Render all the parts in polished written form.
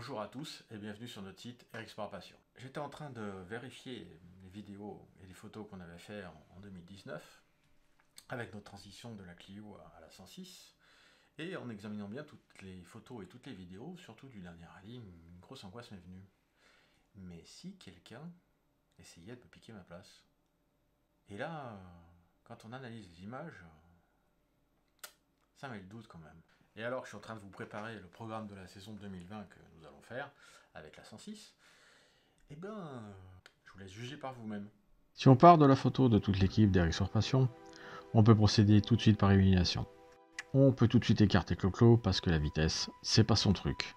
Bonjour à tous et bienvenue sur notre site Eric Sport Passion. J'étais en train de vérifier les vidéos et les photos qu'on avait fait en 2019 avec notre transition de la Clio à la 106 et en examinant bien toutes les photos et toutes les vidéos, surtout du dernier rallye, une grosse angoisse m'est venue. Mais si quelqu'un essayait de me piquer ma place? Et là, quand on analyse les images, ça met le doute quand même. Et alors que je suis en train de vous préparer le programme de la saison 2020 que nous allons faire avec la 106, eh ben, je vous laisse juger par vous-même. Si on part de la photo de toute l'équipe d'Eric Sport Passion, on peut procéder tout de suite par élimination. On peut tout de suite écarter Clo-Clo parce que la vitesse, c'est pas son truc.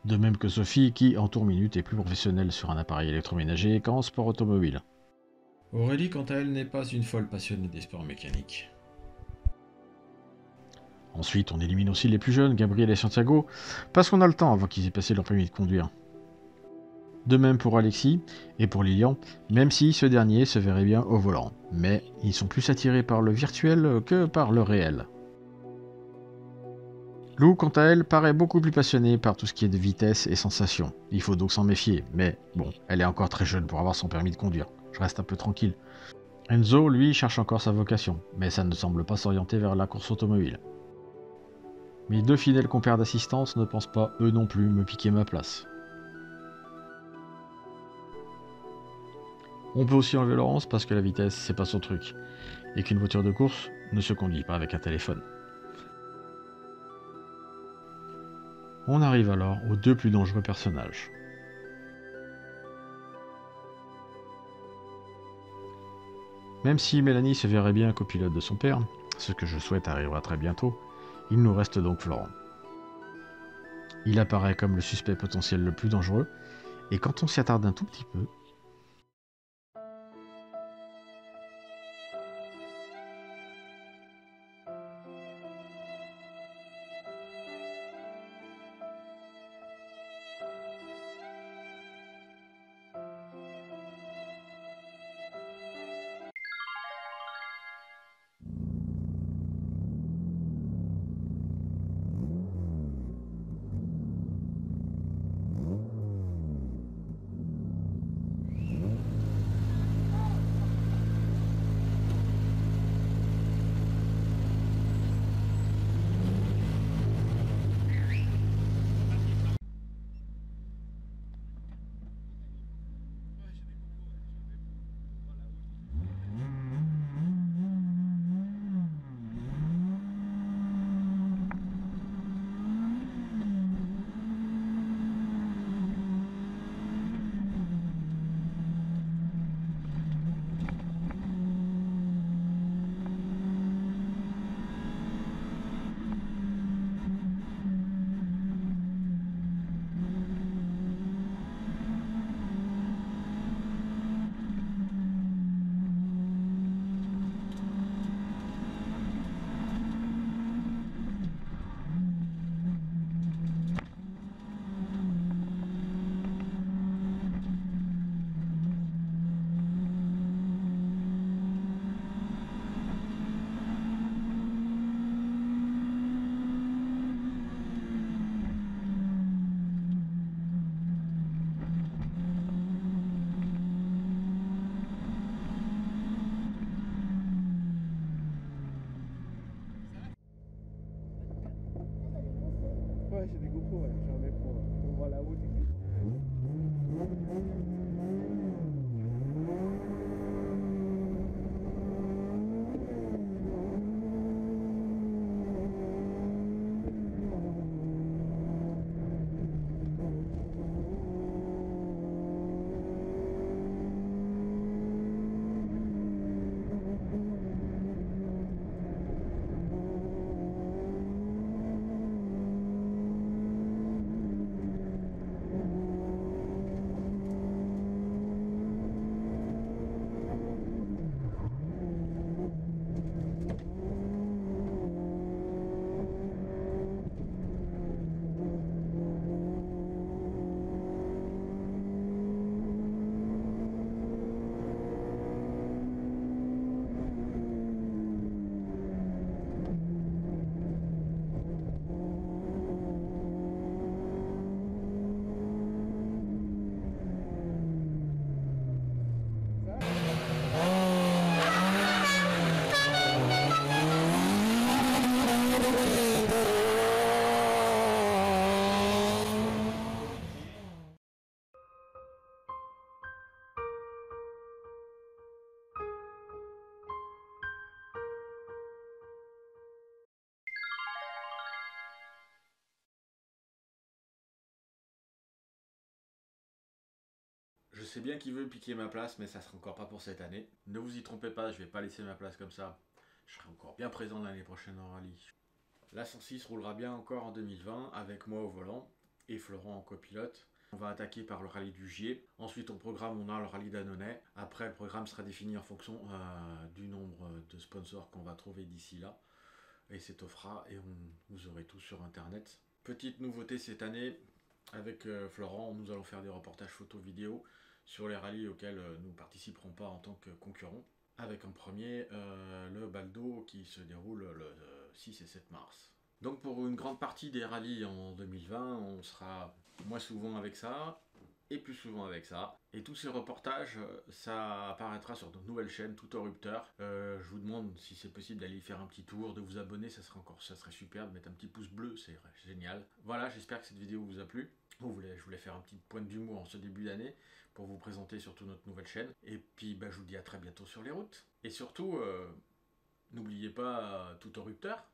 De même que Sophie qui, en tour minute, est plus professionnelle sur un appareil électroménager qu'en sport automobile. Aurélie, quant à elle, n'est pas une folle passionnée des sports mécaniques. Ensuite, on élimine aussi les plus jeunes, Gabriel et Santiago, parce qu'on a le temps avant qu'ils aient passé leur permis de conduire. De même pour Alexis et pour Lilian, même si ce dernier se verrait bien au volant. Mais ils sont plus attirés par le virtuel que par le réel. Lou, quant à elle, paraît beaucoup plus passionnée par tout ce qui est de vitesse et sensation. Il faut donc s'en méfier, mais bon, elle est encore très jeune pour avoir son permis de conduire. Je reste un peu tranquille. Enzo, lui, cherche encore sa vocation, mais ça ne semble pas s'orienter vers la course automobile. Mes deux fidèles compères d'assistance ne pensent pas, eux non plus, me piquer ma place. On peut aussi enlever Laurence parce que la vitesse, c'est pas son truc, et qu'une voiture de course ne se conduit pas avec un téléphone. On arrive alors aux deux plus dangereux personnages. Même si Mélanie se verrait bien copilote de son père, ce que je souhaite arrivera très bientôt, il nous reste donc Florent. Il apparaît comme le suspect potentiel le plus dangereux, et quand on s'y attarde un tout petit peu, Ouais, j'ai des GoPros, ouais. J'en ai pour voir la route et tout. Je sais bien qu'il veut piquer ma place, mais ça sera encore pas pour cette année. Ne vous y trompez pas, je vais pas laisser ma place comme ça. Je serai encore bien présent l'année prochaine en rallye. La 106 roulera bien encore en 2020 avec moi au volant et Florent en copilote. On va attaquer par le rallye du Gier. Ensuite, au programme, on a le rallye d'Annonay. Après, le programme sera défini en fonction du nombre de sponsors qu'on va trouver d'ici là. Et c'est offra et vous aurez tout sur internet. Petite nouveauté cette année, avec Florent, nous allons faire des reportages photo vidéo sur les rallyes auxquels nous ne participerons pas en tant que concurrents. Avec en premier le Baldo qui se déroule le 6 et 7 mars. Donc pour une grande partie des rallyes en 2020, on sera moins souvent avec ça et plus souvent avec ça. Et tous ces reportages, ça apparaîtra sur notre nouvelle chaîne Tout au Rupteur. Je vous demande si c'est possible d'aller y faire un petit tour, de vous abonner, ça serait super, de mettre un petit pouce bleu, c'est génial. Voilà, j'espère que cette vidéo vous a plu. Je voulais faire un petit point d'humour en ce début d'année pour vous présenter surtout notre nouvelle chaîne. Et puis je vous dis à très bientôt sur les routes. Et surtout, n'oubliez pas Tout au Rupteur.